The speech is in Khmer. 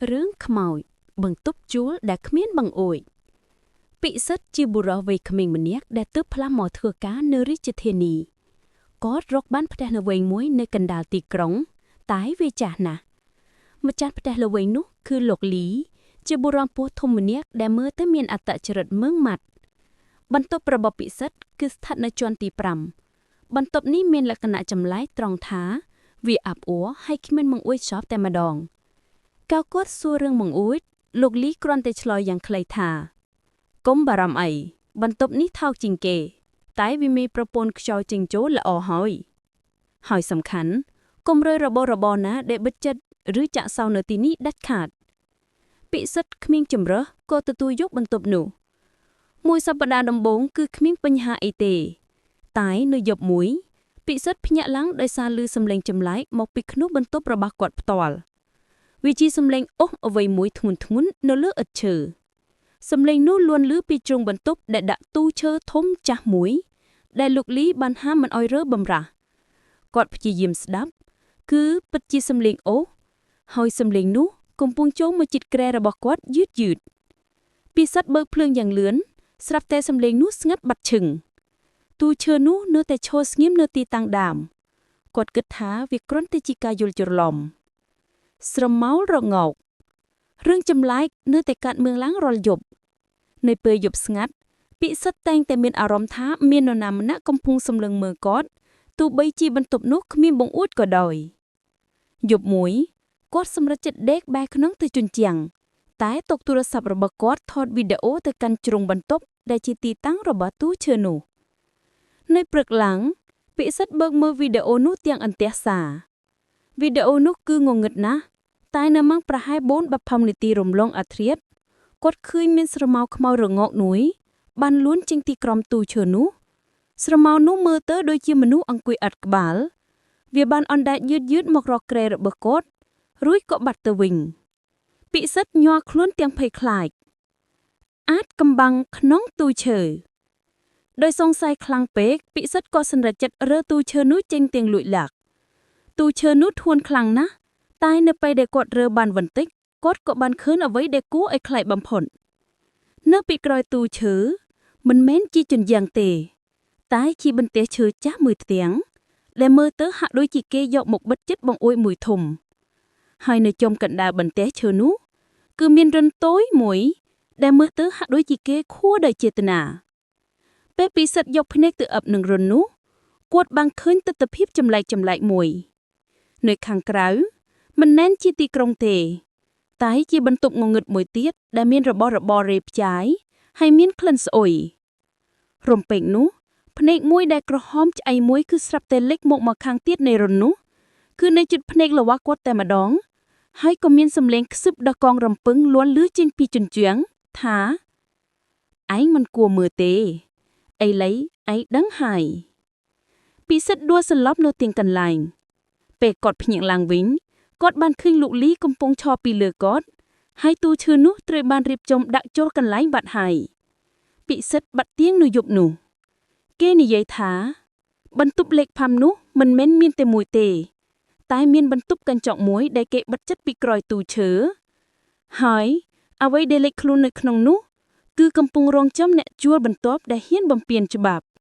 រឿងខ្មោចបន្ទប់ជួលដែលគ្មានបង្អួចពិសិដ្ឋជាបុរសវ័យក្មេងម្នាក់ដែលទើបផ្លាស់មកធ្វើការនៅរាជធានីគាត់រកបានផ្ទះល្វែងមួយនៅកណ្ដាលទីក្រុងតែវាចាស់ណាស់ម្ចាស់ផ្ទះល្វែងនោះគឺលោកលីជាបុរសពោះធំម្នាក់ដែលមើលទៅមានអត្តចរិតម៉ឺងម៉ាត់បន្ទប់របស់ពិសិដ្ឋគឺស្ថិតនៅជាន់ទី5បន្ទប់នេះមានលក្ខណៈចម្លែកត្រង់ថាវាអាប់អួរហើយគ្មានបង្អួចសោះតែម្ដងកៅគាត់សួររឿងបង្អួចលោកលីគ្រាន់តែឆ្លើយយ៉ាងខ្លីថាកុំបារម្ភអីបន្ទប់នេះថោកជាងគេតែវាមានប្រព័ន្ធខ្យល់ចេញចូលល្អហើយសំខាន់កុំរើរបស់របរណាដែលបិទចិត្តឬចាក់សោនៅទីនេះដាច់ខាតពិសិដ្ឋគ្មានចម្រើសក៏ទទួលយកបន្ទប់នោះមួយសប្តាហ៍ដំបូងគឺគ្មានបញ្ហាអីទេតែនៅយប់មួយពិសិដ្ឋភ្ញាក់ឡើងដោយសារឮសំឡេងចម្លែកមកពីក្នុងបន្ទប់របស់គាត់ផ្ទាល់វាជាសំឡេងអូសអ្វីមួយធ្ងន់ៗនៅលើឥដ្ឋឈើសំឡេងនោះលួនលឺពីជ្រុងបន្ទប់ដែលដាក់ទូឈើធំចាស់មួយដែលលោកលីបានហាមមិនឲ្យរើបំរាស់គាត់ព្យាយាមស្ដាប់គឺពិតជាសំឡេងអូសហើយសំឡេងនោះកំពុងចូលមកជិតគ្រែរបស់គាត់យឺតពិសិដ្ឋបើកភ្លើងយ៉ាងលឿនស្រាប់តែសំឡេងនោះស្ងាត់បាត់ឈឹងទូឈើនោះនៅតែឈរស្ងៀមនៅទីតាំងដើមគាត់គិតថាវាគ្រាន់តែជាការយល់ច្រឡំស្រមោលរងោករឿងចម្លែកនៅតែកាត់មឿងឡើងរាល់យប់នៅពេលយប់ស្ងាត់ពិសិដ្ឋតែងតែមានអារម្មណ៍ថាមាននរណាម្នាក់កំពុងសម្លឹងមើលគាត់ទោះបីជាបន្ទប់នោះគ្មានបង្អួចក៏ដោយយប់មួយគាត់សម្រេចចិត្តដេកបែរខ្នងទៅជញ្ជាំងតែតុទូរស័ព្ទរបស់គាត់ថតវីដេអូទៅកាន់ជ្រុងបន្ទប់ដែលជាទីតាំងរបស់ទូឈើនោះនៅព្រឹកឡើងពិសិដ្ឋបើកមើលវីដេអូនោះទាំងអន្ទះសារវីដេអូនោះគឺងងឹតណាស់តែនៅម៉ោងប្រហែល4:20នាទីរំលងអធ្រាត្រគាត់ឃើញមានស្រមោលខ្មៅរងោកមួយបានលួនចេញទីក្រោមទូឈើនោះស្រមោលនោះមើលទៅដូចជាមនុស្សអង្គុយឥតក្បាលវាបានអណ្ដែតយឺតមករកគ្រែរបស់គាត់រួចក៏បាត់ទៅវិញពិសិដ្ឋញ័រខ្លួនទាំងភ័យខ្លាចអាចកំបាំងក្នុងទូឈើដោយសង្ស័យខ្លាំងពេកពិសិដ្ឋក៏សម្រេចចិត្តរើទូឈើនោះចេញទាំងលួចលាក់ទូឈើនោះធ្ងន់ខ្លាំងណាស់តែនៅពេលដែលគាត់រើបានបន្តិចគាត់ក៏បានឃើញអ្វីដែលគួរឲ្យខ្លាចបំផុតនៅពីក្រោយទូឈើមិនមែនជាជញ្ជាំងទេតែជាបន្ទះឈើចាស់មួយផ្ទាំងដែលមើលទៅហាក់ដូចជាគេយកមកបិទជិតបង្អួចមួយធំហើយនៅចំកណ្ដាលបន្ទះឈើនោះគឺមានរន្ធតូចមួយដែលមើលទៅហាក់ដូចជាគេខួរដោយចេតនាពេលពិសិដ្ឋយកភ្នែកទៅអឹបនឹងរន្ធនោះគាត់បានឃើញទិដ្ឋភាពចម្លែកមួយនៅខាងក្រៅមិនមែនជាទីក្រុងទេតែជាបន្ទប់ងងឹតមួយទៀតដែលមានរបស់របររេផ្ចាយហើយមានក្លិនស្អុយរំពេចនោះភ្នែកមួយដែលក្រហមឆ្អៃមួយគឺស្រាប់តែលិចមកខាងទៀតនៃរន្ធនោះគឺនៅជិតភ្នែកល្វះគាត់តែម្ដងហើយក៏មានសំឡេងខ្សឹបដល់កងរំពឹងលាន់លឺចេញពីជញ្ជាំងថាឯងមិនគួរមើលទេឥឡូវឯងដឹងហើយពិសិដ្ឋដួលសន្លប់នៅទីកន្លែងពេលគាត់ភ្ញាក់ឡើងវិញគាត់បានឃើញលោកលីកំពុងឈរពីលើគាត់ហើយទូឈើនោះត្រូវបានរៀបចំដាក់ចូលកន្លែងបាត់ហើយពិសិដ្ឋបាត់ទៀងនៅយប់នោះគេនិយាយថាបន្ទប់លេខ5នោះមិនមែនមានតែមួយទេតែមានបន្ទប់កញ្ចក់មួយដែលគេបិទជិតពីក្រោយទូឈើហើយអ្វីដែលលេចខ្លួននៅក្នុងនោះគឺកំពុងរងចាំអ្នកជួលបន្ទាប់ដែលហ៊ានបំពានច្បាប់